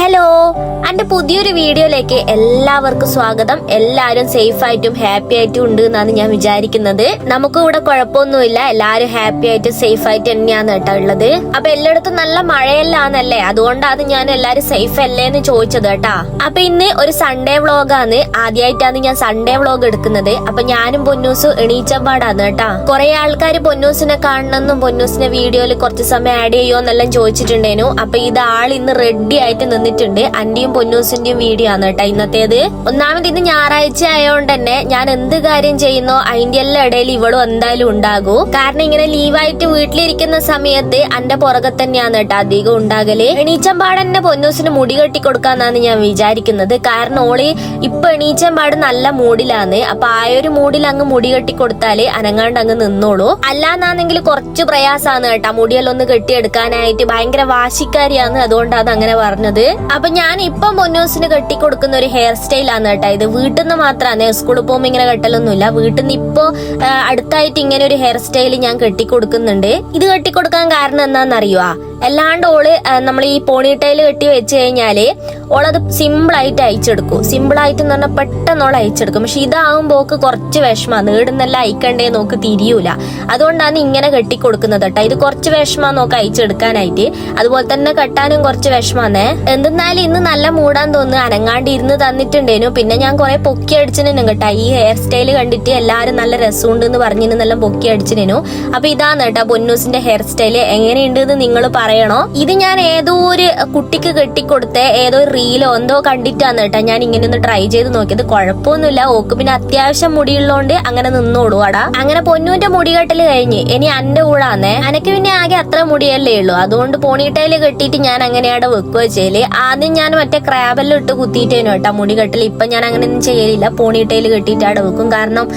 Hello, എന്റെ പുതിയൊരു വീഡിയോയിലേക്ക് എല്ലാവർക്കും സ്വാഗതം. എല്ലാവരും സേഫ് ആയിട്ടും ഹാപ്പി ആയിട്ടും ഉണ്ട് എന്നാണ് ഞാൻ വിചാരിക്കുന്നത്. നമുക്ക് ഇവിടെ കുഴപ്പമൊന്നുമില്ല, എല്ലാവരും ഹാപ്പി ആയിട്ട് സേഫ് ആയിട്ട് തന്നെയാണ് കേട്ടോ ഉള്ളത്. അപ്പൊ എല്ലായിടത്തും നല്ല മഴയെല്ലാന്നല്ലേ, അതുകൊണ്ടാണ് ഞാൻ എല്ലാരും സേഫ് അല്ലേ എന്ന് ചോദിച്ചത് കേട്ടാ. അപ്പൊ ഇന്ന് ഒരു സൺഡേ വ്ളോഗാണ്, ആദ്യമായിട്ടാണ് ഞാൻ സൺഡേ വ്ളോഗ് എടുക്കുന്നത്. അപ്പൊ ഞാനും പൊന്നൂസും എണീച്ചമ്പാടാണ് കേട്ടാ. കുറെ ആൾക്കാർ പൊന്നൂസിനെ കാണണമെന്നും പൊന്നൂസിന്റെ വീഡിയോയിൽ കുറച്ച് സമയം ആഡ് ചെയ്യുമോന്നെല്ലാം ചോദിച്ചിട്ടുണ്ടേനു. അപ്പൊ ഇത് ആൾ ഇന്ന് റെഡി ആയിട്ട് നിന്നിട്ടുണ്ട്. അന്റെയും പൊന്നൂസിന്റെയും വീഡിയോ ആണ് കേട്ടോ ഇന്നത്തേത്. ഒന്നാമത് ഇന്ന് ഞായറാഴ്ച ആയതുകൊണ്ട് തന്നെ ഞാൻ എന്ത് കാര്യം ചെയ്യുന്നോ അതിന്റെ എല്ലാം ഇടയിൽ ഇവളും എന്തായാലും ഉണ്ടാകൂ. കാരണം ഇങ്ങനെ ലീവായിട്ട് വീട്ടിലിരിക്കുന്ന സമയത്ത് എന്റെ പുറകെ തന്നെയാണ് കേട്ടോ അധികം ഉണ്ടാകല്. എണീച്ചമ്പാട് തന്നെ പൊന്നൂസിന് മുടി കെട്ടി കൊടുക്കാന്നാണ് ഞാൻ വിചാരിക്കുന്നത്. കാരണം ഓളി ഇപ്പൊ എണീച്ചമ്പാട് നല്ല മൂഡിലാണ്. അപ്പൊ ആ ഒരു മൂഡിൽ അങ്ങ് മുടി കെട്ടി കൊടുത്താല് അനങ്ങാണ്ട് അങ്ങ് നിന്നോളൂ. അല്ലാന്നാണെങ്കിൽ കുറച്ച് പ്രയാസാണ് കേട്ടോ മുടിയെല്ലാം ഒന്ന് കെട്ടിയെടുക്കാനായിട്ട്. ഭയങ്കര വാശിക്കാരിയാണ്, അതുകൊണ്ടാണ് അങ്ങനെ പറഞ്ഞത്. അപ്പൊ ഞാൻ ഇപ്പം പൊന്നൂസിന് കെട്ടിക്കൊടുക്കുന്ന ഒരു ഹെയർ സ്റ്റൈൽ ആണ് കേട്ടോ ഇത്. വീട്ടിൽ നിന്ന് മാത്രമാണ്, സ്കൂളിൽ പോകുമ്പോ ഇങ്ങനെ കെട്ടലൊന്നുമില്ല. വീട്ടിൽ നിന്ന് ഇപ്പൊ അടുത്തായിട്ട് ഇങ്ങനെ ഒരു ഹെയർ സ്റ്റൈൽ ഞാൻ കെട്ടിക്കൊടുക്കുന്നുണ്ട്. ഇത് കെട്ടിക്കൊടുക്കാൻ കാരണം എന്താണെന്നറിയുവാ? അല്ലാണ്ട് ഓള് നമ്മൾ ഈ പോണിട്ടൈൽ കെട്ടി വെച്ച് കഴിഞ്ഞാല് ഓളത് സിമ്പിളായിട്ട് അയച്ചെടുക്കും. സിമ്പിളായിട്ട് എന്ന് പറഞ്ഞാൽ പെട്ടെന്ന് ഓൾ അയച്ചെടുക്കും. പക്ഷെ ഇതാവുമ്പോ കുറച്ച് വിഷമാണ്, ഈടുന്നെല്ലാം അയക്കണ്ടേ നോക്ക് തിരിയൂല. അതുകൊണ്ടാണ് ഇങ്ങനെ കെട്ടിക്കൊടുക്കുന്നത് കേട്ടോ. ഇത് കുറച്ച് വിഷമാ നോക്ക് അയച്ചെടുക്കാനായിട്ട്. അതുപോലെ തന്നെ കെട്ടാനും കുറച്ച് വിഷമാന്നേ. എന്തെന്നാലും ഇന്ന് നല്ല മൂടാൻ തോന്നുന്നു, അനങ്ങാണ്ട് ഇരുന്ന് തന്നിട്ടുണ്ടേനു. പിന്നെ ഞാൻ കുറെ പൊക്കി അടിച്ചിനു കേട്ടാ. ഈ ഹെയർ സ്റ്റൈൽ കണ്ടിട്ട് എല്ലാരും നല്ല രസമുണ്ട് എന്ന് പറഞ്ഞിരുന്നെല്ലാം പൊക്കി അടിച്ചിനു. അപ്പൊ ഇതാണ് കേട്ടോ പൊന്നൂസിന്റെ ഹെയർ സ്റ്റൈല്. എങ്ങനെയുണ്ട് എന്ന് നിങ്ങൾ പറയണോ? ഇത് ഞാൻ ഏതോ ഒരു കുട്ടിക്ക് കെട്ടിക്കൊടുത്ത ഏതോ റീലോ എന്തോ കണ്ടിട്ടാണ് കേട്ടോ ഞാൻ ഇങ്ങനെ ഒന്ന് ട്രൈ ചെയ്ത് നോക്കിയത്. കുഴപ്പമൊന്നുമില്ല, ഓക്ക് പിന്നെ അത്യാവശ്യം മുടിയുള്ളോണ്ട് അങ്ങനെ നിന്നോടുവാടാ. അങ്ങനെ പൊന്നൂന്റെ മുടി കെട്ടല് കഴിഞ്ഞ് ഇനി എന്റെ കൂടാന്നേ. അനക്ക് പിന്നെ ആകെ അത്ര മുടിയല്ലേ ഉള്ളൂ, അതുകൊണ്ട് പോണിട്ടയില് കെട്ടിയിട്ട് ഞാൻ അങ്ങനെയാടെ വെക്കുക ചെയ്യല്. ആദ്യം ഞാൻ മറ്റേ ക്രാബെല്ലാം ഇട്ട് കുത്തിയിട്ടേനു കേട്ടോ മുടി കെട്ടല്. ഇപ്പൊ ഞാൻ അങ്ങനെ ഒന്നും ചെയ്യലില്ല, പോണിട്ടയില് കെട്ടിയിട്ട് അവിടെ വെക്കും. കാരണം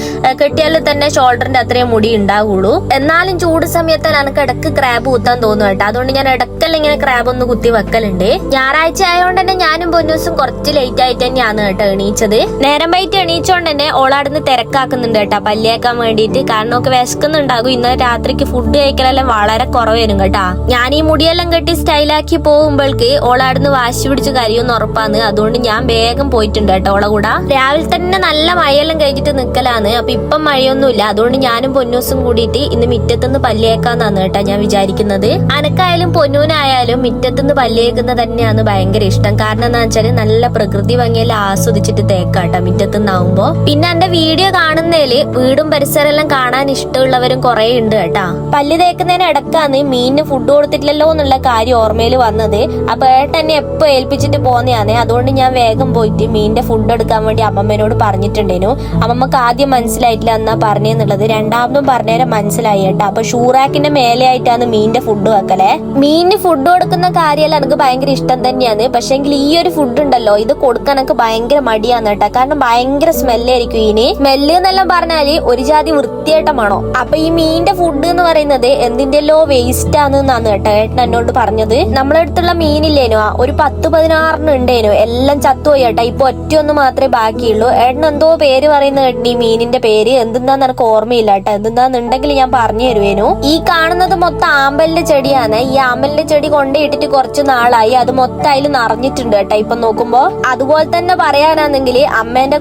കെട്ടിയാൽ തന്നെ ഷോൾഡറിന്റെ അത്രയും മുടി ഉണ്ടാവുള്ളൂ. എന്നാലും ചൂട് സമയത്ത് എനിക്ക് ഇടക്ക് ക്രാബ് കുത്താൻ തോന്നും കേട്ടോ. അതുകൊണ്ട് ഞാൻ ഇടക്കല്ല ഇങ്ങനെ ക്രാബ് ഒന്ന് കുത്തി വെക്കലുണ്ട്. ഞായറാഴ്ച ആയതുകൊണ്ട് തന്നെ ഞാനും പൊന്നൂസും കുറച്ച് ലേറ്റ് ആയിട്ട് തന്നെയാണ് കേട്ടോ എണീച്ചത്. നേരം വൈകിട്ട് എണീച്ചോണ്ട് തന്നെ ഓളാടുന്ന് തിരക്കാക്കുന്നുണ്ട് കേട്ടോ പല്ലിയേക്കാൻ വേണ്ടിയിട്ട്. കാരണം ഒക്കെ വിശക്കുന്നുണ്ടാകും. ഇന്നലെ രാത്രിക്ക് ഫുഡ് കഴിക്കലെല്ലാം വളരെ കുറവായിരുന്നു കേട്ടാ. ഞാൻ ഈ മുടിയെല്ലാം കെട്ടി സ്റ്റൈലാക്കി പോകുമ്പോഴേക്ക് ഓളാടുന്ന് വാശി പിടിച്ച് കരയൊന്ന് ഉറപ്പാന്ന്. അതുകൊണ്ട് ഞാൻ വേഗം പോയിട്ടുണ്ട് കേട്ടോ ഓളെ കൂടെ. രാവിലെ തന്നെ നല്ല മഴയെല്ലാം കഴിഞ്ഞിട്ട് നിക്കലാണ്. അപ്പൊ ഇപ്പം മഴയൊന്നുമില്ല, അതുകൊണ്ട് ഞാനും പൊന്നൂസും കൂടിയിട്ട് ഇന്ന് മിറ്റത്തുനിന്ന് പല്ലിയേക്കാന്നാണ് കേട്ടോ ഞാൻ വിചാരിക്കുന്നത്. അനക്കായാലും പൊന്നൂനായാലും മിറ്റത്തുനിന്ന് പല്ലിയേക്കുന്നത് തന്നെയാണ് ഭയങ്കര ഇഷ്ടം. കാരണം എന്താ വെച്ചാല് നല്ല പ്രകൃതി ഭംഗിയെല്ലാം ആസ്വദിച്ചിട്ട് തേക്കാട്ടോ മിറ്റത്തുനിന്നാവുമ്പോ. പിന്നെ എന്റെ വീഡിയോ കാണുന്നതില് വീടും പരിസരം എല്ലാം കാണാൻ ഇഷ്ടമുള്ളവരും കുറെ ഉണ്ട് കേട്ടാ. പല്ല് തേക്കുന്നതിന് ഇടക്കാണ് മീനിന് ഫുഡ് കൊടുത്തിട്ടില്ലല്ലോ എന്നുള്ള കാര്യം ഓർമ്മയിൽ വന്നത്. അപ്പൊ ഏട്ടനെ എപ്പോ ഏൽപ്പിച്ചിട്ട് പോന്നെയാണേ. അതുകൊണ്ട് ഞാൻ വേഗം പോയിട്ട് മീനിന്റെ ഫുഡ് എടുക്കാൻ വേണ്ടി അമ്മമ്മേനോട് പറഞ്ഞിട്ടുണ്ടേനു. അമ്മമ്മക്ക് ആദ്യം മനസ്സിലായിട്ടില്ല എന്നാ പറഞ്ഞെന്നുള്ളത്. രണ്ടാമതും പറഞ്ഞേരം മനസ്സിലായി കേട്ടാ. അപ്പൊ ഷൂറാക്കിന്റെ മേലെ ആയിട്ടാണ് മീനിന്റെ ഫുഡ് വെക്കലേ. മീനിന് ഫുഡ് കൊടുക്കുന്ന കാര്യമെല്ലാം എനിക്ക് ഭയങ്കര ഇഷ്ടം തന്നെയാണ്. പക്ഷെങ്കിൽ ഈ ഒരു ഫുഡ് ഉണ്ടല്ലോ, ഇത് കൊടുക്കാൻ എനിക്ക് ഭയങ്കര മടിയാണ് കേട്ടോ. കാരണം ഭയങ്കര സ്മെല്ലായിരിക്കും ഇതിന്. സ്മെല്ല് എന്നെല്ലാം പറഞ്ഞാല് ഒരു ജാതി വൃത്തിയായിട്ടമാണോ. അപ്പൊ ഈ മീനിന്റെ ഫുഡ് എന്ന് പറയുന്നത് എന്തിന്റെല്ലോ വേസ്റ്റ് ആണെന്നാണ് കേട്ടോ ഏട്ടൻ എന്നോട് പറഞ്ഞത്. നമ്മളെ അടുത്തുള്ള മീനില്ലേനോ ഒരു 10-16 ഉണ്ടേനു, എല്ലാം ചത്തുപോയി കേട്ടോ. ഇപ്പൊ ഒറ്റയൊന്ന് മാത്രമേ ബാക്കിയുള്ളൂ. ഏട്ടൻ എന്തോ പേര് പറയുന്ന കേട്ടു ഈ മീനിന്റെ പേര്. എന്തെന്നാന്ന് എനിക്ക് ഓർമ്മയില്ല കേട്ടോ. എന്തെന്നാന്നുണ്ടെങ്കിൽ ഞാൻ പറഞ്ഞു തരുവേനു. ഈ കാണുന്നത് മൊത്തം ആമ്പലിന്റെ ചെടിയാണ്. ഈ ആമ്പലിന്റെ ചെടി കൊണ്ടിട്ടിട്ട് കുറച്ച് നാളായി. അത് മൊത്തം അതിൽ നിറഞ്ഞിട്ടുണ്ട് കേട്ടോ ഇപ്പൊ നോക്കുമ്പോ. അതുപോലെ തന്നെ പറയാനാണെങ്കിൽ അമ്മേന്റെ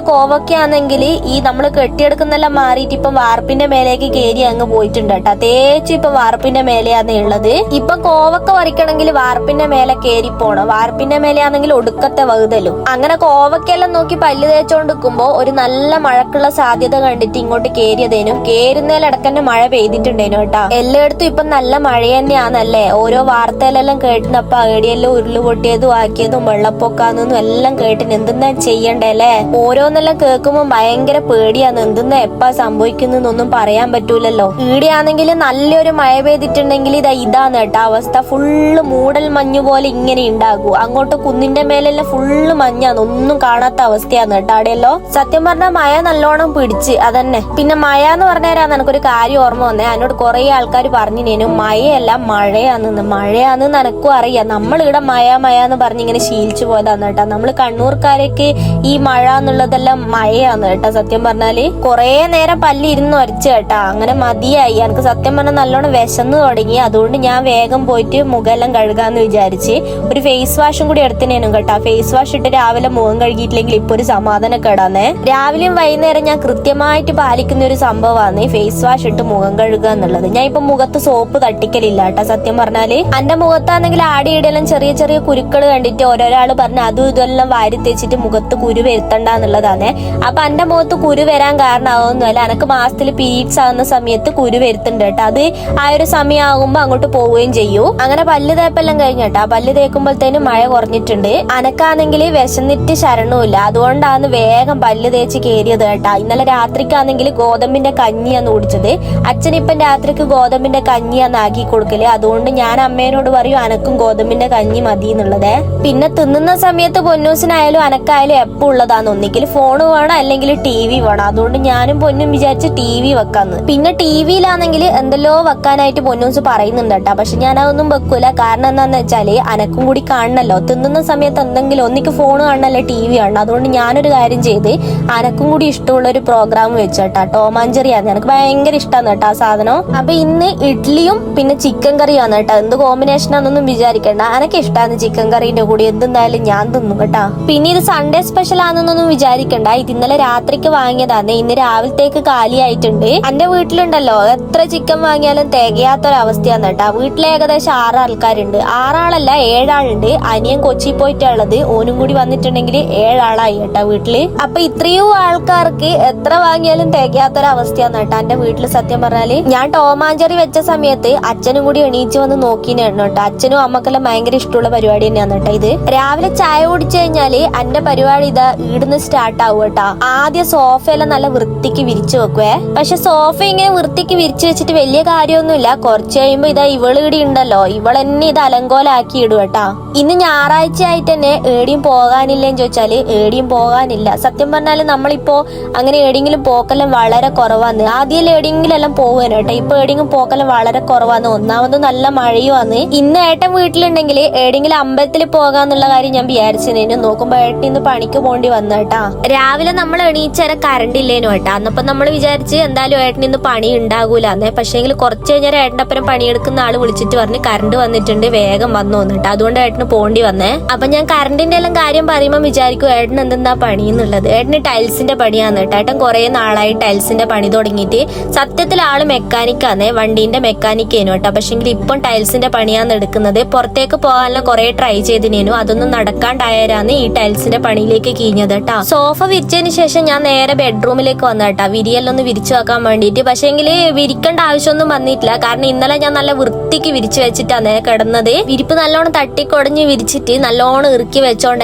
കോവക്കയാണെങ്കിൽ ഈ നമ്മള് കെട്ടിയെടുക്കുന്നെല്ലാം മാറിയിട്ട് ഇപ്പൊ വാർപ്പിന്റെ മേലേക്ക് കയറി അങ്ങ് പോയിട്ടുണ്ട് കേട്ടോ. തേച്ച് ഇപ്പൊ വാർപ്പിന്റെ മേലെയാണ് ഉള്ളത്. ഇപ്പൊ കോവക്ക പറിക്കണമെങ്കിൽ വാർപ്പിന്റെ മേലെ കയറി പോണം. വാർപ്പിന്റെ മേലെയാണെങ്കിൽ ഒടുക്കത്തെ വകുതലും. അങ്ങനെ കോവക്കെല്ലാം നോക്കി പല്ല് തേച്ചോണ്ടിരിക്കുമ്പോ ഒരു നല്ല മഴക്കുള്ള സാധ്യത കണ്ടിട്ട് ഇങ്ങോട്ട് കയറിയതേനും. കയറുന്നതിലടക്കന്നെ മഴ പെയ്തിട്ടുണ്ടേനു കേട്ടോ. എല്ലായിടത്തും ഇപ്പൊ നല്ല മഴ തന്നെയാണല്ലേ. ഓരോ വാർത്തയിലെല്ലാം കേട്ടിനപ്പ ഏടിയെല്ലാം ഉരുളുപൊട്ടിയതും ആക്കിയതും വെള്ളപ്പൊക്കാന്നും എല്ലാം കേട്ടിന്. എന്തെന്നാ ചെയ്യണ്ടേ അല്ലേ? ഓരോന്നെല്ലാം കേൾക്കുമ്പോ ഭയങ്കര പേടിയാന്ന്. എന്തെന്നാ എപ്പാ സംഭവിക്കുന്നൊന്നും പറയാൻ പറ്റൂലല്ലോ. ഈടെയാണെങ്കിൽ നല്ലൊരു മഴ പെയ്തിട്ടുണ്ടെങ്കിൽ ഇതാണ് കേട്ടോ അവസ്ഥ. ഫുള്ള് മൂടൽ മഞ്ഞു പോലെ ഇങ്ങനെ ഉണ്ടാകൂ. അങ്ങോട്ട് കുന്നിന്റെ മേലെല്ലാം ഫുള്ള് മഞ്ഞാന്ന്, ഒന്നും കാണാത്ത അവസ്ഥയാന്ന് കേട്ടോ അവിടെയല്ലോ. സത്യം പറഞ്ഞാൽ മഴ നല്ലോണം പിടിച്ച് അതന്നെ. പിന്നെ മഴ എന്ന് പറഞ്ഞാൽ എനിക്കൊരു കാര്യം ഓർമ്മ വന്നേ. അതിനോട് കുറെ ആൾക്കാർ പറഞ്ഞിനേനു മഴ മഴയല്ല മഴയാന്ന് എനക്കും അറിയാം. നമ്മളിവിടെ മഴ എന്ന് പറഞ്ഞിങ്ങനെ ശീലിച്ചു പോയതാന്ന് കേട്ടാ. നമ്മള് കണ്ണൂർക്കാരേക്ക് ഈ മഴ എന്നുള്ളതെല്ലാം മഴയാന്ന് കേട്ടാ. സത്യം പറഞ്ഞാല് കൊറേ നേരം പല്ല് ഇരുന്ന് ഒരച്ചു കേട്ടാ. അങ്ങനെ മതിയായി. എനിക്ക് സത്യം പറഞ്ഞാൽ നല്ലോണം വിശന്ന് തുടങ്ങി. അതുകൊണ്ട് ഞാൻ വേഗം പോയിട്ട് മുഖമെല്ലാം കഴുകാന്ന് വിചാരിച്ച് ഒരു ഫേസ് വാഷും കൂടി എടുത്തിനേനും കേട്ടാ. ഫേസ് വാഷ് ഇട്ട് രാവിലെ മുഖം കഴുകിയിട്ടില്ലെങ്കിൽ ഇപ്പൊ ഒരു സമാധാനം കേടാന്നേ. രാവിലെയും വൈകുന്നേരം ഞാൻ കൃത്യമായിട്ട് പാലിക്കുന്ന ഒരു സംഭവമാണ് ഫേസ് വാഷ് ഇട്ട് മുഖം കഴുകുക എന്നുള്ളത്. ഞാൻ ഇപ്പൊ മുഖത്ത് സോപ്പ് തട്ടിക്കലില്ല കേട്ടാ. സത്യം പറഞ്ഞാല് എന്റെ മുഖത്താണെങ്കിൽ ആടിയിടെല്ലാം ചെറിയ ചെറിയ കുരുക്കൾ കണ്ടിട്ട് ഓരോരാള് പറഞ്ഞ് അതും ഇതെല്ലാം വാരി തേച്ചിട്ട് മുഖത്ത് കുരു വരുത്തണ്ടെന്നുള്ളതാണ്. അപ്പൊ എന്റെ മുഖത്ത് കുരു വരാൻ കാരണമാവുന്നല്ല, എനക്ക് മാസത്തിൽ പീരീഡ്സ് ആവുന്ന സമയത്ത് കുരു വരുത്തുണ്ട് കേട്ടോ. അത് ആ ഒരു സമയമാകുമ്പോ അങ്ങോട്ട് പോവുകയും ചെയ്യൂ. അങ്ങനെ പല്ല് തേപ്പെല്ലാം കഴിഞ്ഞേട്ടാ. പല്ല് തേക്കുമ്പോഴത്തേനും മഴ കുറഞ്ഞിട്ടുണ്ട്. അനക്കാണെങ്കിൽ വിശന്നിട്ട് ശരണമില്ല. അതുകൊണ്ടാണ് വേഗം പല്ല് തേച്ച് കയറിയത് കേട്ടാ. ഇന്നലെ രാത്രിക്കാണെങ്കിൽ ഗോതമ്പിന്റെ കഞ്ഞിയാന്ന് കുടിച്ചത്. അച്ഛനിപ്പം രാത്രിക്ക് ഗോതമ്പിന്റെ കഞ്ഞിയാന്ന് ആക്കി കൊടുക്കല്. അതുകൊണ്ട് ഞാൻ അമ്മേനോട് പറയും അനക്കും ഗോതമ്പിന്റെ കഞ്ഞി മതി എന്നുള്ളത്. പിന്നെ തിന്നുന്ന സമയത്ത് പൊന്നൂസിനായാലും അനക്കായാലും എപ്പോ ഉള്ളതാന്ന്, ഒന്നിക്കൽ ഫോണ് വേണം അല്ലെങ്കിൽ TV വേണം. അതുകൊണ്ട് ഞാനും പൊന്നും വിചാരിച്ച് TV വെക്കാന്ന്. പിന്നെ TVയിലാണെങ്കിൽ എന്തെല്ലോ വെക്കാനായിട്ട് പൊന്നൂസ് പറയുന്നുണ്ട് കേട്ടാ. പക്ഷെ ഞാൻ അതൊന്നും വെക്കൂല. കാരണം എന്താന്ന് വെച്ചാല് അനക്കും കൂടി കാണണല്ലോ. തിന്നുന്ന സമയത്ത് എന്തെങ്കിലും ഒന്നിക്ക് ഫോൺ കാണണല്ലേ TV കാണണം. അതുകൊണ്ട് ഞാനൊരു കാര്യം ചെയ്ത് അനക്കും കൂടി ഇഷ്ടമുള്ള ഒരു പ്രോഗ്രാം വെച്ചേട്ടാ. ടോം ആൻഡ് ജെറി ആണ്. എനിക്ക് ഭയങ്കര ഇഷ്ടമാണ് കേട്ടോ ആ സാധനം. അപ്പൊ ഇന്ന് ഇഡ്ഡലിയും പിന്നെ ചിക്കൻ കറിയാണ് കേട്ടോ. എന്ത് കോമ്പിനേഷൻ ആണെന്നൊന്നും വിചാരിക്കണ്ട. എനിക്ക് ഇഷ്ടമാണ് ചിക്കൻ കറീന്റെ കൂടി എന്തെന്തായാലും ഞാൻ തിന്നും കേട്ടാ. പിന്നെ ഇത് സൺഡേ സ്പെഷ്യൽ ആണെന്നൊന്നും വിചാരിക്കണ്ട. ഇത് ഇന്നലെ രാത്രിക്ക് വാങ്ങിയതാണ്. ഇന്ന് രാവിലത്തേക്ക് കാലിയായിട്ടുണ്ട്. എന്റെ വീട്ടിലുണ്ടല്ലോ എത്ര ചിക്കൻ വാങ്ങിയാലും തികയാത്തൊരവസ്ഥയാണ് കേട്ടാ. വീട്ടിൽ ഏകദേശം 6 ആൾക്കാരുണ്ട്. 6 ആളല്ല 7 ആളുണ്ട്. അനിയൻ കൊച്ചി പോയിട്ടുള്ളത്. ഓനും കൂടി വന്നിട്ടുണ്ടെങ്കിൽ 7 ആളായി കേട്ടാ വീട്ടില്. അപ്പൊ ഇത്രയും ആൾക്കാർക്ക് എത്ര വാങ്ങിയാലും തികയാത്തൊരവസ്ഥയാണ് കേട്ടാ എന്റെ വീട്ടില്. സത്യം പറഞ്ഞാല് ഞാൻ ടോം ആൻഡ് ജെറി വെച്ച സമയത്ത് അച്ഛനും കൂടി എണീച്ച് വന്ന് നോക്കിനാണ് കേട്ടോ. അച്ഛനും അമ്മക്കെല്ലാം ഭയങ്കര ഇഷ്ടമുള്ള പരിപാടി തന്നെയാണ് കേട്ടോ ഇത്. രാവിലെ ചായ കുടിച്ചു കഴിഞ്ഞാല് എന്റെ പരിപാടി ഇതാ ഈടുന്ന് സ്റ്റാർട്ട് ആവും കേട്ടാ. ആദ്യം സോഫയെല്ലാം നല്ല വൃത്തിക്ക് വിരിച്ചു വെക്കുവേ. പക്ഷെ സോഫ ഇങ്ങനെ വൃത്തിക്ക് വിരിച്ചു വെച്ചിട്ട് വലിയ കാര്യമൊന്നുമില്ല. കുറച്ച് കഴിയുമ്പോ ഇതാ ഇവള് ഇവിടെ ഉണ്ടല്ലോ, ഇവളെന്നെ ഇത് അലങ്കോലാക്കി ഇടും കേട്ടാ. ഇന്ന് ഞായറാഴ്ച ആയിട്ട് തന്നെ ഏടിയും പോകാനില്ലേന്ന് ചോദിച്ചാല് ഏടിയും പോകാനില്ല. സത്യം പറഞ്ഞാല് നമ്മളിപ്പോ അങ്ങനെ ഏടെങ്കിലും പോക്കെല്ലാം വളരെ കുറവാന്ന്. ആദ്യം ഏടെങ്കിലും എല്ലാം പോകുവാന് കേട്ടോ. ഇപ്പൊ ഏടെങ്കിലും പോക്കെല്ലാം വളരെ കുറവാന്ന്. ഒന്നാമത് നല്ല മഴയുമാണ്. ഇന്ന് ഏട്ടൻ വീട്ടിലുണ്ടെങ്കിൽ ഏടെങ്കിലും അമ്പലത്തിൽ പോകാന്നുള്ള കാര്യം ഞാൻ വിചാരിച്ചതിനു. നോക്കുമ്പോ ഏട്ടൻ ഇന്ന് പണിക്ക് പോണ്ടി വന്നു കേട്ടാ. രാവിലെ നമ്മൾ എണീച്ചേരെ കറണ്ട് ഇല്ലേനു കേട്ടാ. അന്നപ്പോ നമ്മൾ വിചാരിച്ച് എന്തായാലും ഏട്ടൻ ഇന്ന് പണി ഉണ്ടാകൂലെന്നേ. പക്ഷേങ്കിൽ കുറച്ച് കഴിഞ്ഞാൽ ഏട്ടൻ്റെ ഒപ്പം പണിയെടുക്കുന്ന ആള് വിളിച്ചിട്ട് പറഞ്ഞ് കറണ്ട് വന്നിട്ടുണ്ട്, വേഗം വന്നു വന്നിട്ട്. അതുകൊണ്ട് ഏട്ടന് പോണ്ടി വന്നേ. അപ്പൊ ഞാൻ കറണ്ടിന്റെ എല്ലാം കാര്യം പറയുമ്പോ വിചാരിക്കും ഏട്ടൻ എന്തെന്താ പണി എന്നുള്ളത്. ഏട്ടന് ടൈൽസിന്റെ പണിയാന്ന് കേട്ടോ. ഏട്ടൻ കുറെ നാളായി ടൈൽസിന്റെ പണി തുടങ്ങിയിട്ട്. സത്യത്തിൽ ആള് മെക്കാനിക്കാന്നേ, വണ്ടീന്റെ മെക്കാനിക്കേനു കേട്ടോ. പക്ഷെങ്കിൽ ഇപ്പം ടൈൽസിന്റെ പണിയാന്ന് എടുക്കുന്നത്. പുറത്തേക്ക് പോകാനുള്ള കുറെ ട്രൈ ചെയ്തിനേനു. അതൊന്നും നടക്കാണ്ടായാലാണ് ഈ ടൈൽസിന്റെ പണിയിലേക്ക് കീഞ്ഞത് കേട്ടോ. സോഫ വിരിച്ചതിന് ശേഷം ഞാൻ നേരെ ബെഡ്റൂമിലേക്ക് വന്ന കേട്ടോ, വിരിയെല്ലൊന്ന് വിരിച്ചു വെക്കാൻ വേണ്ടിയിട്ട്. പക്ഷെങ്കിൽ വിരിക്കേണ്ട ആവശ്യമൊന്നും വന്നിട്ടില്ല. കാരണം ഇന്നലെ ഞാൻ നല്ല വൃത്തിക്ക് വിരിച്ചു വെച്ചിട്ടാണ് കിടന്നത്. വിരിപ്പ് നല്ലോണം തട്ടിക്കൊടഞ്ഞ് വിരിച്ചിട്ട് നല്ലോണം ഇറുക്കി വെച്ചോണ്ട്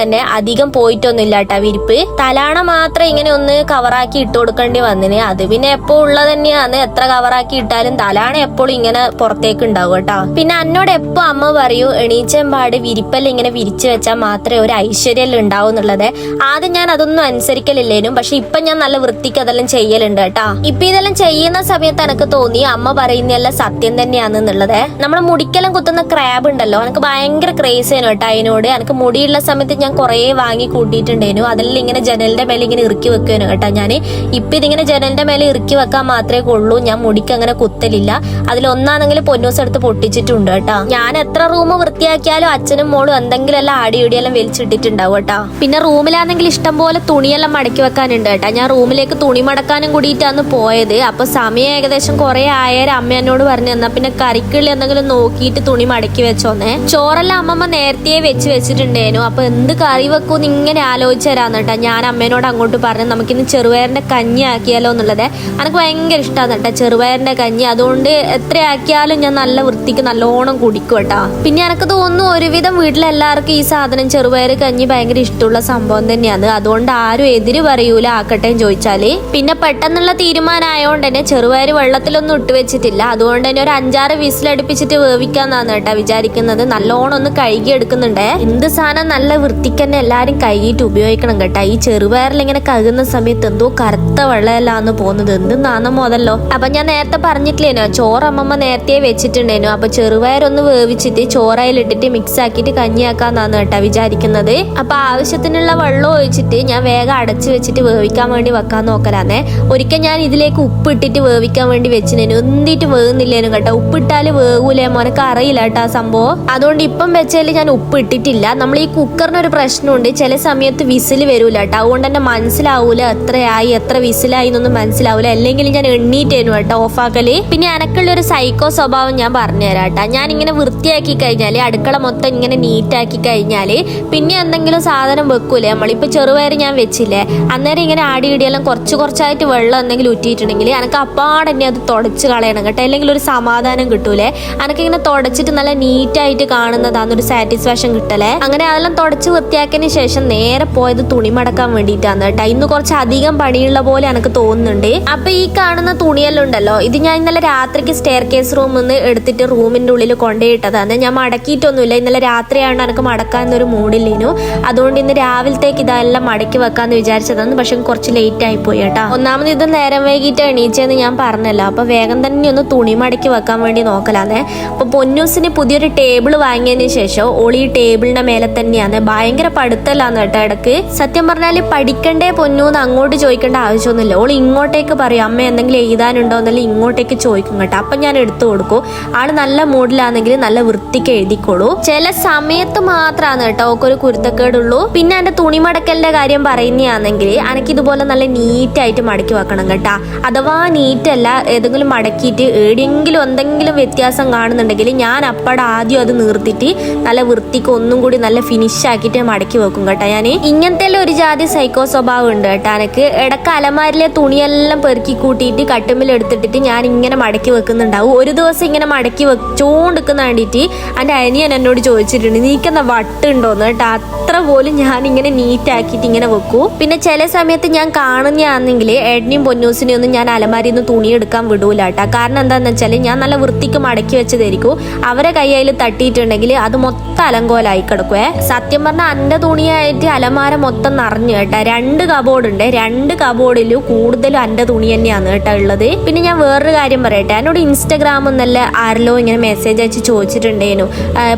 തന്നെ അധികം പോയിട്ടൊന്നുമില്ല കേട്ടോ വിരിപ്പ്. തലാണ മാത്രം ഇങ്ങനെ ഒന്ന് കവറാക്കി ഇട്ട് കൊടുക്കേണ്ടി വന്നിന്. അത് പിന്നെ എപ്പോ ഉള്ളത് തന്നെയാണ്. എത്ര കവറാക്കി ഇട്ടാലും തലാണ എപ്പോഴും ഇങ്ങനെ പുറത്തേക്ക് ഉണ്ടാവും കേട്ടോ. പിന്നെ എന്നോട് എപ്പോ അമ്മ പറയൂ എണീച്ചമ്പാട് വിരിപ്പെല്ലാം ഇങ്ങനെ വിരിച്ചു വെച്ചാൽ മാത്രമേ ഒരു ഐശ്വര്യം ഉണ്ടാവും എന്നുള്ളത്. ആദ്യം ഞാൻ അതൊന്നും അനുസരിക്കലില്ലേനും. പക്ഷെ ഇപ്പൊ ഞാൻ നല്ല വൃത്തിക്ക് അതെല്ലാം ചെയ്യലുണ്ട് കേട്ടോ. ഇപ്പൊ ഇതെല്ലാം ചെയ്യുന്ന സമയത്ത് എനിക്ക് തോന്നി അമ്മ പറയുന്നതെല്ലാം സത്യം തന്നെയാണെന്നുള്ളത്. നമ്മള് മുടിക്കെല്ലാം കുത്തുന്ന ക്രാബ് ഉണ്ടല്ലോ, എനിക്ക് ഭയങ്കര ക്രേസ് ആണ് കേട്ടോ അതിനോട്. എനിക്ക് മുടിയുള്ള സമയത്ത് ഞാൻ കുറെ വാങ്ങി കൂട്ടിയിട്ടുണ്ടേനു. അതെല്ലാം ഇങ്ങനെ ജനലിന്റെ മേലെ ഇങ്ങനെ ഇറുക്കി വെക്കുവാനു കേട്ടോ ഞാൻ. ഇപ്പൊ ഇതിങ്ങനെ ജനലിന്റെ മേലെ ഇറുക്കി വെക്കാൻ മാത്രമേ ഉള്ളൂ. ഞാൻ മുടിക്ക് അങ്ങനെ കുത്തലില്ല. അതിലൊന്നാണെങ്കിൽ പൊന്നൂസ് എടുത്ത് പൊട്ടിച്ചിട്ടുണ്ട് കേട്ടോ. ഞാൻ എത്ര റൂം വൃത്തിയാക്കിയാലും അച്ഛനും മോളും എന്തെങ്കിലും എല്ലാം ആടിയോടിയെല്ലാം വലിച്ചിട്ടിട്ടുണ്ടാവും കേട്ടോ. പിന്നെ റൂമിലാണെങ്കിൽ ഇഷ്ടംപോലെ തുണിയെല്ലാം മടക്കി വെക്കാനുണ്ട് കേട്ടോ. ഞാൻ റൂമിലേക്ക് തുണി മടക്കാനും കൂടിയിട്ടാണ് പോയത്. അപ്പൊ സമയം ഏകദേശം കുറെ ആയാലും അമ്മ എന്നോട് പറഞ്ഞു എന്നാ പിന്നെ കറിക്കുള്ളി എന്തെങ്കിലും നോക്കിയിട്ട് തുണി മടക്കി വെച്ചോന്നേ. ചോറെല്ലാം അമ്മമ്മ നേരത്തെ വെച്ചിട്ടുണ്ടേനു. അപ്പൊ എന്ത് കറി വെക്കൂന്ന് ഇങ്ങനെ ആലോചിച്ച് തരാന്ന് കേട്ടോ. ഞാൻ അമ്മേനോട് അങ്ങോട്ട് പറഞ്ഞു നമുക്കിന്ന് ചെറുപയറിന്റെ കഞ്ഞി ആക്കിയാലോ എന്നുള്ളത്. എനിക്ക് ഭയങ്കര ഇഷ്ടമാണ് കേട്ടോ ചെറുപയറിന്റെ കഞ്ഞി. അതുകൊണ്ട് എത്ര ആക്കിയാലും ഞാൻ നല്ല വൃത്തിക്ക് നല്ലോണം കുടിക്കും കേട്ടോ. പിന്നെ എനിക്ക് തോന്നുന്നു ഒരുവിധം വീട്ടിലെല്ലാവർക്കും ഈ സാധനം ചെറുപയർ കഞ്ഞി ഭയങ്കര ഇഷ്ടമുള്ള സംഭവം തന്നെയാണ്. അതുകൊണ്ട് ആരും എതിര് പറയൂല ആക്കട്ടെ ചോദിച്ചാല്. പിന്നെ പെട്ടെന്നുള്ള തീരുമാനമായോണ്ട് തന്നെ ചെറുപയർ വെള്ളത്തിലൊന്നും ഇട്ട് വെച്ചിട്ടില്ല. അതുകൊണ്ട് തന്നെ ഒരു 5-6 വിസിലടുപ്പിച്ചിട്ട് വേവിക്കാന്നാണ് കേട്ടോ വിചാരിക്കുന്നത്. നല്ലോണം ഒന്ന് കഴുകി എടുക്കുന്നുണ്ടേ. എന്ത് സാധനം നല്ല വൃത്തിക്ക് തന്നെ എല്ലാരും കഴുകിയിട്ട് ഉപയോഗിക്കണം കേട്ടോ. ഈ ചെറുപയറിൽ ഇങ്ങനെ കഴുകുന്ന സമയത്ത് എന്തോ കറുത്ത വെള്ളമെല്ലാന്ന് പോകുന്നത്. എന്ത് നാണം മോതല്ലോ. അപ്പൊ ഞാൻ നേരത്തെ പറഞ്ഞിട്ടില്ലേനോ ചോറ് അമ്മമ്മ നേരത്തെ വെച്ചിട്ടുണ്ടായിരുന്നു. അപ്പൊ ചെറുപയറൊന്ന് വേവിച്ചിട്ട് ചോറയിലിട്ടിട്ട് മിക്സ് ആക്കിയിട്ട് കഞ്ഞിയാക്കാന്നാണ് കേട്ടാ വിചാരിക്കുന്നത്. അപ്പൊ ആവശ്യത്തിനുള്ള വെള്ളം ഒഴിച്ചിട്ട് ഞാൻ വേഗം അടച്ചു വെച്ചിട്ട് വേവിക്കാൻ വേണ്ടി വെക്കാൻ നോക്കലാന്നേ. ഒരിക്കൽ ഞാൻ ഇതിലേക്ക് ഉപ്പിട്ടിട്ട് വേവിക്കാൻ വേണ്ടി വെച്ചിനു, എന്തിട്ട് വേകുന്നില്ലേനും കേട്ടോ. ഉപ്പിട്ടാല് വേവൂലേ മോനക്ക് അറിയില്ല കേട്ടോ ആ സംഭവം. അതുകൊണ്ട് ഇപ്പം വെച്ചാല് ഞാൻ ഉപ്പ് ഇട്ടിട്ടില്ല. നമ്മൾ ഈ കുക്കറിനൊരു പ്രശ്നമുണ്ട്, ചില സമയത്ത് വിസിൽ വരൂല കേട്ടോ. അതുകൊണ്ട് തന്നെ മനസ്സിലാവൂല എത്രയായി എത്ര വിസിലായി എന്നൊന്നും മനസ്സിലാവൂല. അല്ലെങ്കിൽ ഞാൻ എണ്ണീറ്റേനു കേട്ടോ ഓഫാക്കല്. പിന്നെ എനക്കുള്ള ഒരു സൈക്കോ സ്വഭാവം ഞാൻ പറഞ്ഞുതരാം കേട്ടോ. ഞാൻ ഇങ്ങനെ വൃത്തിയാക്കി കഴിഞ്ഞാല് അടുക്കള മൊത്തം ഇങ്ങനെ നീറ്റാക്കി കഴിഞ്ഞാല് പിന്നെ എന്തെങ്കിലും സാധനം വെക്കൂലേ, നമ്മളിപ്പോ ചെറുപയർ ഞാൻ വെച്ചില്ലേ, അന്നേരം ഇങ്ങനെ ആടിയിടിയെല്ലാം കുറച്ചായിട്ട് വെള്ളം എന്തെങ്കിലും ഉറ്റിയിട്ടുണ്ടെങ്കിൽ എനിക്ക് അപ്പാടന്നെ അത് തുടച്ച് കളയണം കേട്ടോ. അല്ലെങ്കിൽ ഒരു സമാധാനം കിട്ടൂലേ. എനിക്കിങ്ങനെ തുടച്ചിട്ട് നല്ല നീറ്റായിട്ട് കാണുന്നതാണ് ഒരു സാറ്റിസ്ഫാക്ഷൻ കിട്ടലേ. അങ്ങനെ അതെല്ലാം തുടച്ച് വൃത്തിയാക്കിയതിന് ശേഷം നേരെ പോയത് തുണി മടക്കാൻ വേണ്ടിയിട്ടാണ് കേട്ടോ. ഇന്ന് കുറച്ച് അധികം പണിയുള്ള പോലെ എനിക്ക് തോന്നുന്നുണ്ട്. അപ്പൊ ഈ കാണുന്ന തുണിയെല്ലാം ഉണ്ടല്ലോ, ഇത് ഞാൻ ഇന്നലെ രാത്രിക്ക് സ്റ്റെയർ കേസ് റൂമിൽ നിന്ന് എടുത്തിട്ട് റൂമിന്റെ ഉള്ളിൽ കൊണ്ടുപോയിട്ടതാണ്. ഞാൻ മടക്കിയിട്ടൊന്നുമില്ല, ഇന്നലെ രാത്രിയായതുകൊണ്ട് എനിക്ക് മടക്കാനൊരു മൂഡില്ലേനു. അതുകൊണ്ട് ഇന്ന് രാവിലത്തേക്ക് ഇതെല്ലാം മടക്കി വെക്കാന്ന് വിചാരിച്ചതാണ്. പക്ഷെ കുറച്ച് ലേറ്റ് ആയി പോയി കേട്ടോ. ഒന്നാമത് ഇത് നേരം വൈകിട്ട് എണീച്ചെന്ന് ഞാൻ പറഞ്ഞല്ലോ. അപ്പൊ വേഗം തന്നെ ഒന്ന് തുണി മടക്കി വെക്കാൻ വേണ്ടി നോക്കലാന്നേ. അപ്പൊ പൊന്നൂസിന് പുതിയൊരു ടേബിൾ വാങ്ങിയതിന് ശേഷം ഓളി ടേബിളിന്റെ മേലെ തന്നെയാണ്. ഭയങ്കര പഠിത്തല്ലാന്ന് കേട്ടോ ഇടക്ക്. സത്യം പറഞ്ഞാല് പഠിക്കണ്ടേ പൊന്നൂന്ന് അങ്ങോട്ട് ചോദിക്കേണ്ട ആവശ്യമൊന്നുമില്ല. ഓൾ ഇങ്ങോട്ടേക്ക് പറയും അമ്മ എന്തെങ്കിലും എഴുതാനുണ്ടോ എന്നല്ല ഇങ്ങോട്ടേക്ക് ചോദിക്കും കേട്ടോ. അപ്പൊ ഞാൻ എടുത്തു കൊടുക്കും. ആള് നല്ല മൂഡിലാണെങ്കിൽ നല്ല വൃത്തിക്ക് എഴുതിക്കോളൂ. ചില സമയത്ത് മാത്രമാണ് കേട്ടോ ഒരു കുരുത്തക്കേടുള്ളൂ. പിന്നെ എന്റെ തുണി മടക്കലിന്റെ കാര്യം പറയുന്നതാണെങ്കിൽ എനിക്ക് ഇതുപോലെ നല്ല നീറ്റായിട്ട് മടക്കി വെക്കണം കേട്ടാ. അഥവാ നീറ്റല്ല ഏതെങ്കിലും മടക്കിയിട്ട് എവിടെയെങ്കിലും എന്തെങ്കിലും വ്യത്യാസം കാണുന്നുണ്ടെങ്കിൽ ഞാൻ അപ്പടെ ആദ്യം അത് നിർത്തിയിട്ട് നല്ല വൃത്തിക്ക് ഒന്നും കൂടി നല്ല ഫിനിഷ് ആക്കിയിട്ട് മടക്കി വെക്കും കേട്ടോ. ഞാൻ ഇങ്ങനത്തെ ഒരു ജാതി സൈക്കോ സ്വഭാവം ഉണ്ട് കേട്ടോ എനിക്ക്. ഇടക്ക് അലമാരിലെ തുണിയെല്ലാം പെറുക്കി കൂട്ടിയിട്ട് കട്ടുമ്പിൽ എടുത്തിട്ടിട്ട് ഞാൻ ഇങ്ങനെ മടക്കി വെക്കുന്നുണ്ടാവും. ഒരു ദിവസം ഇങ്ങനെ മടക്കി വെച്ചോണ്ടിരിക്കുന്ന വേണ്ടിയിട്ട് എൻ്റെ അനിയൻ എന്നോട് ചോദിച്ചിട്ടുണ്ട് നീക്കെന്ന വട്ടുണ്ടോന്ന് കേട്ടോ. അത്ര പോലും ഞാൻ ഇങ്ങനെ നീറ്റ് ആക്കിയിട്ട് ഇങ്ങനെ വെക്കൂ. പിന്നെ ചില സമയത്ത് ഞാൻ കാണുന്നതാണെങ്കിൽ ഏട്ടനെയും പൊന്നൂസിനെയും ഒന്നും ഞാൻ അലമാരിയിൽ നിന്ന് തുണി എടുക്കാൻ വിടൂല കേട്ടോ. കാരണം എന്താണെന്ന് വെച്ചാൽ ഞാൻ നല്ല വൃത്തിക്ക് മടക്കി വെച്ചതായിരിക്കും. അവരെ കയ്യിൽ തട്ടിയിട്ടുണ്ടെങ്കിൽ അത് മൊത്തം അലങ്കോലായി കിടക്കുവേ. സത്യം പറഞ്ഞാൽ എൻ്റെ തുണിയായിട്ട് അലമാര മൊത്തം നിറഞ്ഞു കേട്ടോ. 2 കബോർഡ് ഉണ്ട്, 2 കബോർഡിലും കൂടുതലും എൻ്റെ തുണി തന്നെയാണ് കേട്ടോ ഉള്ളത്. പിന്നെ ഞാൻ വേറൊരു കാര്യം പറയട്ടെ, എന്നോട് ഇൻസ്റ്റഗ്രാമിൽ നിന്നല്ല ആരല്ലോ ഇങ്ങനെ മെസ്സേജ് അയച്ച് ചോദിച്ചിട്ടുണ്ടേനു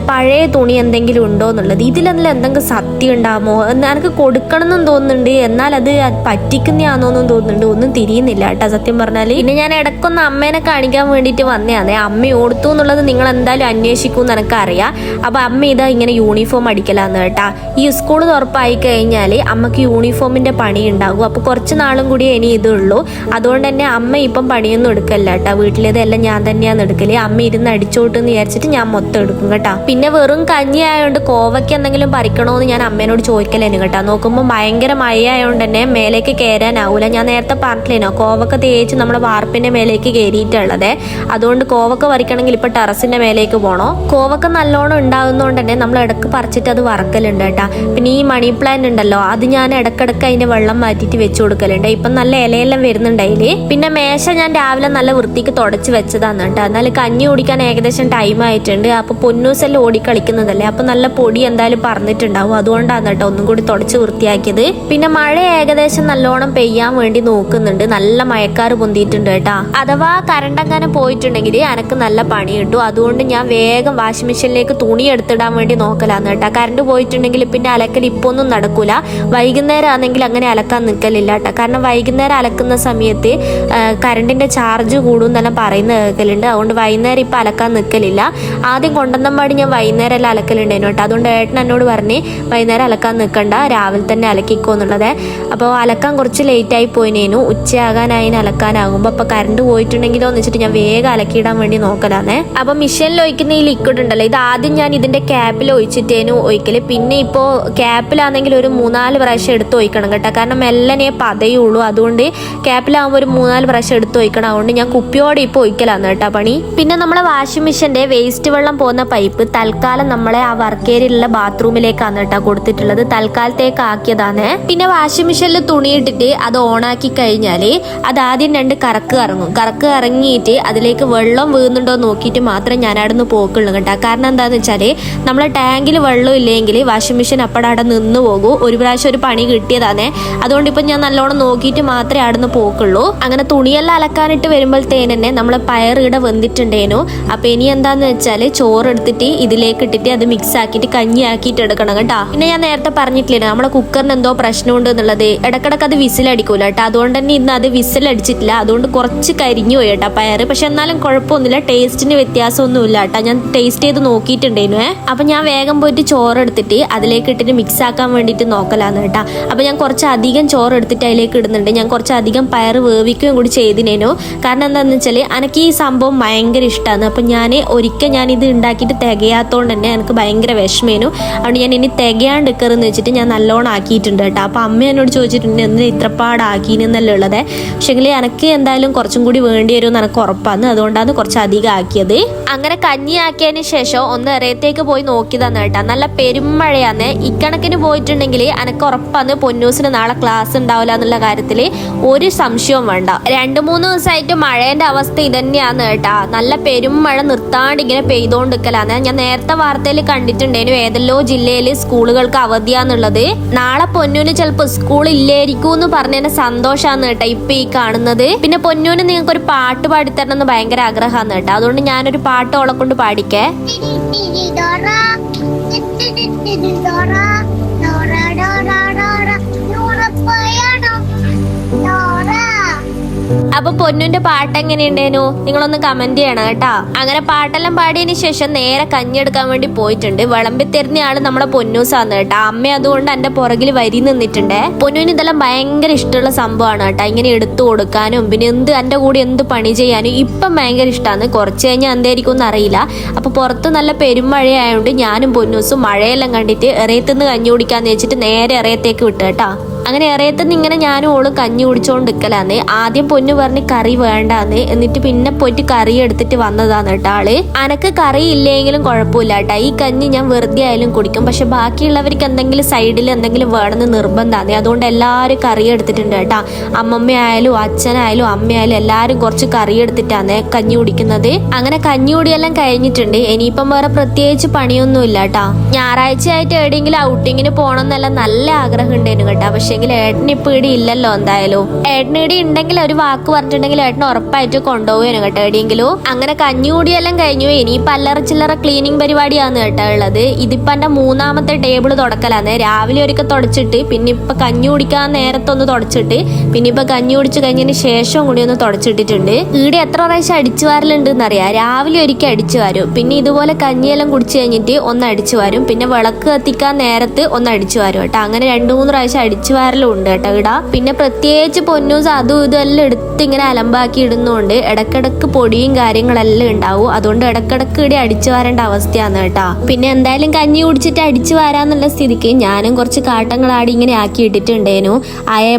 പഴയ തുണി എന്തെങ്കിലും ഉണ്ടോ എന്നുള്ളത്. ഇതിലെന്തെങ്കിലും എന്തെങ്കിലും സത്യം ഉണ്ടാമോ എന്ന് എനിക്ക് കൊടുക്കണം എന്നും തോന്നുന്നുണ്ട്. എന്നാൽ അത് പറ്റിക്കുന്നതാണോന്നും തോന്നുന്നുണ്ട്. ഒന്നും തിരിയുന്നില്ല കേട്ടോ സത്യം പറഞ്ഞാല്. പിന്നെ ഞാൻ ഇടയ്ക്കൊന്ന് അമ്മേനെ കാണിക്കാൻ വേണ്ടിയിട്ട് വന്നതാണ്. അമ്മ ഓർത്തു എന്നുള്ളത് നിങ്ങൾ എന്തായാലും അന്വേഷിക്കും എന്ന് എനിക്കറിയാം. അപ്പൊ അമ്മ ഇതാ ഇങ്ങനെ യൂണിഫോം അടിക്കലാന്ന് കേട്ടാ. ഈ സ്കൂൾ തുറപ്പായി കഴിഞ്ഞാൽ അമ്മക്ക് യൂണിഫോമിന്റെ പണി ഉണ്ടാകും. അപ്പൊ കുറച്ച് നാളും കൂടി ഇനി ഇതുള്ളൂ. അതുകൊണ്ട് തന്നെ അമ്മ ഇപ്പം പണിയൊന്നും എടുക്കല്ല കേട്ടോ. വീട്ടിലേതെല്ലാം ഞാൻ തന്നെയാണ് എടുക്കല്. അമ്മ ഇരുന്ന് അടിച്ചോട്ടെന്ന് വിചാരിച്ചിട്ട് ഞാൻ മൊത്തം എടുക്കും കേട്ടോ. പിന്നെ വെറും കഞ്ഞി ആയതുകൊണ്ട് കോവയ്ക്ക് എന്തെങ്കിലും പറിക്കണോന്ന് ഞാൻ അമ്മേനോട് ചോദിക്കലേനു കേട്ടോ. നോക്കുമ്പോൾ ഭയങ്കര മഴ ആയതുകൊണ്ട് തന്നെ മേലേക്ക് കയറാനാവൂല. ഞാൻ നേരത്തെ പറഞ്ഞില്ലേനോ കോവക്ക തേച്ച് നമ്മുടെ വാർപ്പിന്റെ മേലേക്ക് കയറിയിട്ടുള്ളത്. അതുകൊണ്ട് കോവക്ക പറിക്കണമെങ്കിൽ ഇപ്പൊ ടെറസിന്റെ മേലേക്ക് പോകണോ. കോവക്ക നല്ലോണം ഉണ്ടാകുന്നതുകൊണ്ട് തന്നെ നമ്മൾ ഇടക്ക് പറിച്ചിട്ട് അത് വറക്കലുണ്ട് കേട്ടാ. പിന്നെ ഈ മണി പ്ലാന്റ് ഉണ്ടല്ലോ, അത് ഞാൻ ഇടക്കിടക്ക് അതിന്റെ വെള്ളം മാറ്റിയിട്ട് വെച്ചു കൊടുക്കലുണ്ട്. ഇപ്പം നല്ല ഇലയെല്ലാം വരുന്നുണ്ടായില്. പിന്നെ മേശ ഞാൻ രാവിലെ നല്ല വൃത്തിക്ക് തുടച്ച് വെച്ചതാണ് കേട്ടോ. എന്നാലും കഞ്ഞി കുടിക്കാൻ ഏകദേശം ടൈം ആയിട്ടുണ്ട്. അപ്പൊ പൊന്നൂസെല്ലാം ഓടിക്കളിക്കുന്നതല്ലേ, അപ്പൊ നല്ല പൊടി എന്തായാലും പറഞ്ഞിട്ടുണ്ടാവും. അതുകൊണ്ടാണ് കേട്ടോ ഒന്നും കൂടി തുടച്ച് വൃത്തിയാക്കിയത്. പിന്നെ മഴ ഏകദേശം നല്ലോണം പെയ്യാൻ വേണ്ടി നോക്കുന്നുണ്ട്. നല്ല മഴക്കാറ് പൊന്തിയിട്ടുണ്ട് കേട്ടാ. അഥവാ കറണ്ടെങ്ങനെ പോയിട്ടുണ്ടെങ്കിൽ എനക്ക് നല്ല പണി കിട്ടും. അതുകൊണ്ട് ഞാൻ വേഗം വാഷിംഗ് മെഷീനിലേക്ക് തുണി എടുത്തിടാൻ വേണ്ടി നോക്കലാന്ന് കേട്ടാ. കറണ്ട് പോയിട്ടുണ്ടെങ്കിൽ പിന്നെ അലക്കൽ ഇപ്പൊ ഒന്നും നടക്കൂല. വൈകുന്നേരം ആണെങ്കിൽ അങ്ങനെ അലക്കാൻ നിൽക്കലില്ല കേട്ടോ. കാരണം വൈകുന്നേരം അലക്കുന്ന സമയത്ത് കറണ്ടിന്റെ ചാർജ് കൂടും എന്നെല്ലാം പറയുന്ന കേൾക്കലുണ്ട്. അതുകൊണ്ട് വൈകുന്നേരം ഇപ്പൊ അലക്കാൻ നിൽക്കലില്ല. ആദ്യം കൊണ്ടുവന്നപാടി ഞാൻ വൈകുന്നേരം എല്ലാം അലക്കലുണ്ടായിരുന്നു കേട്ടോ. അതുകൊണ്ട് ഏട്ടൻ എന്നോട് പറഞ്ഞ് വൈകുന്നേരം അലക്കാൻ നിൽക്കണ്ട, രാവിലെ തന്നെ അലക്കിക്കോ എന്നുള്ളത്. അപ്പോൾ അലക്കാൻ കുറച്ച് ലേറ്റായി പോയിനേനു. ഉച്ചയാകാനായി അലക്കാനാകുമ്പോൾ അപ്പോൾ കറണ്ട് പോയിട്ടുണ്ടെങ്കിലോ എന്ന് വെച്ചിട്ട് ഞാൻ വേഗം അലക്കിയിടാൻ വേണ്ടി നോക്കലാന്നേ. അപ്പോൾ മിഷനിൽ ഒഴിക്കുന്ന ഈ ലിക്വിഡ് ഉണ്ടല്ലോ, ഇത് ആദ്യം ഞാൻ ഇതിന്റെ ക്യാപ്പിൽ ഒഴിച്ചിട്ടേനു ഒഴിക്കല്. പിന്നെ ഇപ്പോൾ ക്യാപ്പിലാണെങ്കിൽ ഒരു 3-4 പ്രാവശ്യം എടുത്ത് ഒഴിക്കണം കേട്ടോ. കാരണം മെല്ലനെ പതയുള്ളൂ. അതുകൊണ്ട് ക്യാപ്പിലാകുമ്പോൾ ഒരു 3-4 പ്രാവശ്യം എടുത്ത് ഒഴിക്കണം. അതുകൊണ്ട് ഞാൻ കുപ്പിയോടെ ഇപ്പോൾ ഒഴിക്കലാന്ന് കേട്ടോ പണി. പിന്നെ നമ്മളെ വാഷിംഗ് മെഷീന്റെ വേസ്റ്റ് വെള്ളം പോകുന്ന പൈപ്പ് തൽക്കാലം നമ്മളെ ആ വർക്ക് ഏരിയയിലുള്ള ബാത്റൂമിലേക്കാണ് കേട്ടോ കൊടുത്തിട്ടുള്ളത്. തൽക്കാലത്തേക്ക് ആക്കിയതാണ്. പിന്നെ വാഷിംഗ് മെഷീനിൽ ഇൻഡക്ഷനിൽ തുണിയിട്ടിട്ട് അത് ഓണാക്കി കഴിഞ്ഞാല് അത് ആദ്യം 2 കറക്ക് ഇറങ്ങിയിട്ട് അതിലേക്ക് വെള്ളം വീഴുന്നുണ്ടോ നോക്കിയിട്ട് മാത്രമേ ഞാൻ അവിടെ നിന്ന് പോക്കുള്ളൂ കേട്ടോ. കാരണം എന്താന്ന് വെച്ചാല് നമ്മളെ ടാങ്കിൽ വെള്ളം ഇല്ലെങ്കിൽ വാഷിംഗ് മെഷീൻ അപ്പടെ നിന്ന് പോകും. ഒരു പ്രാവശ്യം ഒരു പണി കിട്ടിയതാണേ, അതുകൊണ്ട് ഇപ്പൊ ഞാൻ നല്ലോണം നോക്കിയിട്ട് മാത്രമേ അവിടെ നിന്ന് പോക്കുള്ളൂ. അങ്ങനെ തുണിയെല്ലാം അലക്കാനിട്ട് വരുമ്പോഴത്തേനെ നമ്മളെ പയർ ഇവിടെ വെന്തിട്ടുണ്ടേനു. അപ്പൊ ഇനി എന്താന്ന് വെച്ചാല് ചോറ് എടുത്തിട്ട് ഇതിലേക്ക് ഇട്ടിട്ട് അത് മിക്സ് ആക്കിയിട്ട് കഞ്ഞി ആക്കിയിട്ട് എടുക്കണം കേട്ടോ. പിന്നെ ഞാൻ നേരത്തെ പറഞ്ഞിട്ടില്ലേ നമ്മളെ കുക്കറിന് എന്തോ പ്രശ്നമുണ്ട് എന്നുള്ളത്. ഇടക്കിടക്ക് അത് വിസിലടിക്കൂല കേട്ടോ. അതുകൊണ്ട് തന്നെ ഇന്ന് അത് വിസിലടിച്ചിട്ടില്ല. അതുകൊണ്ട് കുറച്ച് കരിഞ്ഞു പോയി കേട്ടോ പയർ. പക്ഷെ എന്നാലും കുഴപ്പമൊന്നുമില്ല, ടേസ്റ്റിന് വ്യത്യാസമൊന്നുമില്ല കേട്ടോ. ഞാൻ ടേസ്റ്റ് ചെയ്ത് നോക്കിയിട്ടുണ്ടേനു. അപ്പൊ ഞാൻ വേഗം പോയിട്ട് ചോറ് എടുത്തിട്ട് അതിലേക്ക് ഇട്ടിട്ട് മിക്സ് ആക്കാൻ വേണ്ടിയിട്ട് നോക്കലാന്ന് കേട്ടോ. അപ്പൊ ഞാൻ കുറച്ച് അധികം ചോറ് എടുത്തിട്ട് അതിലേക്ക് ഇടുന്നുണ്ട്. ഞാൻ കുറച്ച് അധികം പയർ വേവിക്കുകയും കൂടി ചെയ്തിനേനു. കാരണം എന്താണെന്ന് വെച്ചാൽ എനിക്ക് ഈ സംഭവം ഭയങ്കര ഇഷ്ടമാണ്. അപ്പം ഞാൻ ഇത് ഉണ്ടാക്കിയിട്ട് തികയാത്തോണ്ട് തന്നെ എനിക്ക് ഭയങ്കര വിഷമേനു. അതുകൊണ്ട് ഞാൻ ഇനി തികയാണ്ടിക്കറെന്ന് വെച്ചിട്ട് ഞാൻ നല്ലോണം ആക്കിയിട്ടുണ്ട് കേട്ടോ. അപ്പം അമ്മ എന്നോട് ചോദിച്ചിട്ടുണ്ട് എന്തിനാ ഇത്രപ്പാടാക്കീനെന്നല്ലേ ഉള്ളത്. പക്ഷെങ്കിൽ എനിക്ക് എന്തായാലും കുറച്ചും കൂടി വേണ്ടി വരുമെന്ന് എനിക്ക് ഉറപ്പാണ്. അതുകൊണ്ടാണ് കുറച്ച് അധികം ആക്കിയത്. അങ്ങനെ കഞ്ഞി ആക്കിയതിന് ശേഷം ഒന്ന് എറയത്തേക്ക് പോയി നോക്കിയതാണ് കേട്ടോ. നല്ല പെരുമഴയാന്ന്. ഇക്കണക്കിന് പോയിട്ടുണ്ടെങ്കിൽ എനിക്ക് ഉറപ്പാണ് പൊന്നൂസിന് നാളെ ക്ലാസ് ഉണ്ടാവില്ല എന്നുള്ള കാര്യത്തിൽ ഒരു സംശയവും വേണ്ട. 2-3 ദിവസമായിട്ട് മഴേന്റെ അവസ്ഥ ഇതന്നെയാന്ന് കേട്ടാ. നല്ല പെരുമഴ നിർത്താണ്ട് ഇങ്ങനെ പെയ്തോണ്ടിരിക്കലാന്ന്. ഞാൻ നേരത്തെ വാർത്തയിൽ കണ്ടിട്ടുണ്ടേനു ഏതെല്ലോ ജില്ലയിൽ സ്കൂളുകൾക്ക് അവധിയാന്നുള്ളത്. നാളെ പൊന്നൂന് ചിലപ്പോൾ സ്കൂൾ ഇല്ലായിരിക്കും എന്ന് പറഞ്ഞതിന്റെ സന്തോഷാന്ന് കേട്ടാ ഇപ്പൊ ഈ കാണുന്നത്. പിന്നെ പൊന്നൂന് നിങ്ങൾക്ക് ഒരു പാട്ട് പാടിത്തരണം എന്ന് ഭയങ്കര ആഗ്രഹമാണ് കേട്ടോ. അതുകൊണ്ട് ഞാനൊരു പാട്ട് ഓളെ കൊണ്ട് പാടിക്കേ. അപ്പൊ പൊന്നുന്റെ പാട്ട് എങ്ങനെയുണ്ടേനു നിങ്ങളൊന്ന് കമന്റ് ചെയ്യണം കേട്ടാ. അങ്ങനെ പാട്ടെല്ലാം പാടിയതിന് ശേഷം നേരെ കഞ്ഞെടുക്കാൻ വേണ്ടി പോയിട്ടുണ്ട്. വിളമ്പി തരുന്ന ആള് നമ്മളെ പൊന്നൂസാന്ന് കേട്ടാ. അമ്മ അതുകൊണ്ട് എന്റെ പുറകിൽ വരി നിന്നിട്ടുണ്ട്. പൊന്നൂന് ഇതെല്ലാം ഭയങ്കര ഇഷ്ടമുള്ള സംഭവമാണ് കേട്ടാ. ഇങ്ങനെ എടുത്തു കൊടുക്കാനും പിന്നെ എന്റെ കൂടെ എന്ത് പണി ചെയ്യാനും ഇപ്പം ഭയങ്കര ഇഷ്ടമാണ്. കുറച്ച് കഴിഞ്ഞാൽ എന്തായിരിക്കും എന്ന് അറിയില്ല. അപ്പൊ പുറത്ത് നല്ല പെരുമഴയായോണ്ട് ഞാനും പൊന്നൂസും മഴയെല്ലാം കണ്ടിട്ട് എറയത്തുനിന്ന് കഞ്ഞി കുടിക്കാന്ന് വെച്ചിട്ട് നേരെ എറയത്തേക്ക് വിട്ടു കേട്ടാ. അങ്ങനെ എറയത്തുനിന്ന് ഇങ്ങനെ ഞാനും ഓളും കഞ്ഞി കുടിച്ചോണ്ടിരിക്കലാന്ന്. ആദ്യം പൊന്നു പറഞ്ഞ് കറി വേണ്ടാന്ന്, എന്നിട്ട് പിന്നെ പോയിട്ട് കറി എടുത്തിട്ട് വന്നതാന്ന് കേട്ടോ ആള്. അനക്ക് കറി ഇല്ലെങ്കിലും കുഴപ്പമില്ല കേട്ടാ, ഈ കഞ്ഞി ഞാൻ വെറുതെ ആയാലും കുടിക്കും. പക്ഷെ ബാക്കിയുള്ളവർക്ക് എന്തെങ്കിലും സൈഡിൽ എന്തെങ്കിലും വേണമെന്ന് നിർബന്ധമാണ്. അതുകൊണ്ട് എല്ലാവരും കറി എടുത്തിട്ടുണ്ട് കേട്ടാ. അമ്മമ്മയായാലും അച്ഛനായാലും അമ്മയായാലും എല്ലാവരും കുറച്ച് കറി എടുത്തിട്ടാണ് കഞ്ഞി കുടിക്കുന്നത്. അങ്ങനെ കഞ്ഞി കുടിയെല്ലാം കഴിഞ്ഞിട്ടുണ്ട്. ഇനിയിപ്പം വേറെ പ്രത്യേകിച്ച് പണിയൊന്നും ഇല്ല കേട്ടാ. ഞായറാഴ്ച ആയിട്ട് എവിടെയെങ്കിലും ഔട്ടിങ്ങിന് പോകണം എന്നെല്ലാം നല്ല ആഗ്രഹം ഉണ്ടായിരുന്നു കേട്ടാ. പക്ഷെ ഏട്ടന് ഇപ്പൊ ഇവിടെ ഇല്ലല്ലോ. എന്തായാലും ഏട്ടന് ഇവിടെ ഉണ്ടെങ്കിൽ ഒരു വാക്ക് പറഞ്ഞിട്ടുണ്ടെങ്കിൽ ഏട്ടന് ഉറപ്പായിട്ട് കൊണ്ടുപോകുന്നു കേട്ടോ എവിടെയെങ്കിലും. അങ്ങനെ കഞ്ഞികൂടിയെല്ലാം കഴിഞ്ഞു. ഇനിയിപ്പൊ അല്ലറ ചില്ലറ ക്ലീനിങ് പരിപാടിയാണ് കേട്ടോ ഉള്ളത്. ഇതിപ്പോ എന്റെ 3ാമത്തെ ടേബിൾ തുടക്കലാന്ന്. രാവിലെ ഒരിക്കൽ തുടച്ചിട്ട് പിന്നെ ഇപ്പൊ കഞ്ഞി കുടിക്കാൻ നേരത്തൊന്ന് തുടച്ചിട്ട് പിന്നെ ഇപ്പൊ കഞ്ഞി കുടിച്ച് കഴിഞ്ഞതിന് ശേഷം കൂടി ഒന്ന് തുടച്ചിട്ടിട്ടുണ്ട്. ഇവിടെ എത്ര പ്രാവശ്യം അടിച്ചു വാരലുണ്ട് എന്നറിയാം. രാവിലെ ഒരിക്കൽ അടിച്ചു വാരും, പിന്നെ ഇതുപോലെ കഞ്ഞിയെല്ലാം കുടിച്ചു കഴിഞ്ഞിട്ട് ഒന്ന് അടിച്ചു വാരും, പിന്നെ വിളക്ക് കത്തിക്കാൻ നേരത്ത് ഒന്ന് അടിച്ചു വാരും കേട്ടോ. അങ്ങനെ 2-3 പ്രാവശ്യം അടിച്ചു വാരലും ഉണ്ട് കേട്ടോ ഇവിടെ. പിന്നെ പ്രത്യേകിച്ച് പൊന്നൂസ് അതും ഇതെല്ലാം എടുത്ത് ഇങ്ങനെ അലമ്പാക്കി ഇടുന്നോണ്ട് ഇടക്കിടക്ക് പൊടിയും കാര്യങ്ങളെല്ലാം ഉണ്ടാവും. അതുകൊണ്ട് ഇടക്കിടക്ക് ഇവിടെ അടിച്ചു വാരേണ്ട അവസ്ഥയാണ് കേട്ടാ. പിന്നെ എന്തായാലും കഞ്ഞി കുടിച്ചിട്ട് അടിച്ചു വാരാന്നുള്ള സ്ഥിതിക്ക് ഞാനും കുറച്ച് കാട്ടങ്ങൾ ആടി ഇങ്ങനെ ആക്കി ഇട്ടിട്ടുണ്ടേനു.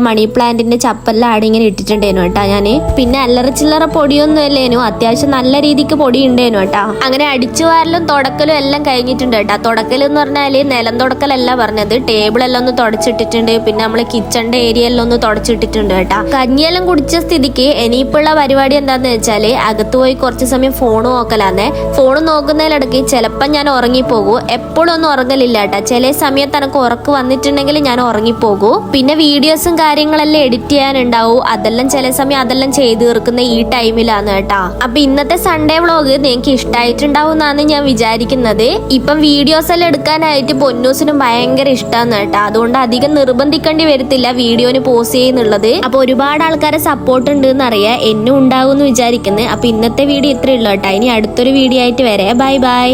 മണി പ്ലാന്റിന്റെ ചപ്പെല്ലാം ആടി ഇങ്ങനെ ഇട്ടിട്ടുണ്ടേനു കേട്ടാ ഞാന്. പിന്നെ അല്ലറ ചില്ലറ പൊടിയൊന്നും അല്ലേനു, അത്യാവശ്യം നല്ല രീതിക്ക് പൊടി ഉണ്ടേനു കേട്ടാ. അങ്ങനെ അടിച്ചു വാരലും തുടക്കലും എല്ലാം കഴിഞ്ഞിട്ടുണ്ട് കേട്ടാ. തുടക്കൽ എന്ന് പറഞ്ഞാല് നിലം തുടക്കലല്ല പറഞ്ഞത്, ടേബിളെല്ലാം ഒന്ന് തുടച്ചിട്ടിട്ടുണ്ട്. പിന്നെ നമ്മള് കിച്ചണിന്റെ ഏരിയയെല്ലാം ഒന്ന് തുടച്ചിട്ടിട്ടുണ്ട് കേട്ടാ. കഞ്ഞിയെല്ലാം കുടിച്ച സ്ഥിതിക്ക് ഇനിയിപ്പുള്ള പരിപാടി എന്താന്ന് വെച്ചാല് അകത്ത് പോയി കുറച്ച് സമയം ഫോൺ നോക്കലാന്നേ. ഫോൺ നോക്കുന്നതിലിടയ്ക്ക് ചിലപ്പോൾ ഞാൻ ഉറങ്ങിപ്പോകൂ. എപ്പോഴും ഒന്നും ഉറങ്ങലില്ല കേട്ടാ. ചില സമയത്ത് എനിക്ക് ഉറക്ക് വന്നിട്ടുണ്ടെങ്കിൽ ഞാൻ ഉറങ്ങിപ്പോകൂ. പിന്നെ വീഡിയോസും കാര്യങ്ങളെല്ലാം എഡിറ്റ് ചെയ്യാനുണ്ടാവും. അതെല്ലാം ചില സമയം അതെല്ലാം ചെയ്ത് തീർക്കുന്ന ഈ ടൈമിലാണ് കേട്ടാ. അപ്പൊ ഇന്നത്തെ സൺഡേ വ്ളോഗ് നിങ്ങൾക്ക് ഇഷ്ടമായിട്ടുണ്ടാവും എന്നാണ് ഞാൻ വിചാരിക്കുന്നത്. ഇപ്പം വീഡിയോസ് എല്ലാം എടുക്കാനായിട്ട് പൊന്നൂസിനും ഭയങ്കര ഇഷ്ടമാണ് കേട്ടാ. അതുകൊണ്ട് അധികം നിർബന്ധിക്കേണ്ടി വരത്തില്ല വീഡിയോന് പോസ്റ്റ് ചെയ്യുന്നുള്ളത്. അപ്പൊ ഒരുപാട് ആൾക്കാരെ സപ്പോർട്ട് ഉണ്ട് എന്നറിയാം, എന്നും ഉണ്ടാവും എന്ന് വിചാരിക്കുന്നത്. അപ്പൊ ഇന്നത്തെ വീഡിയോ ഇത്രയേ ഉള്ളൂ കേട്ടോ. ഇനി അടുത്തൊരു വീഡിയോ ആയിട്ട് വരെ. Bye bye.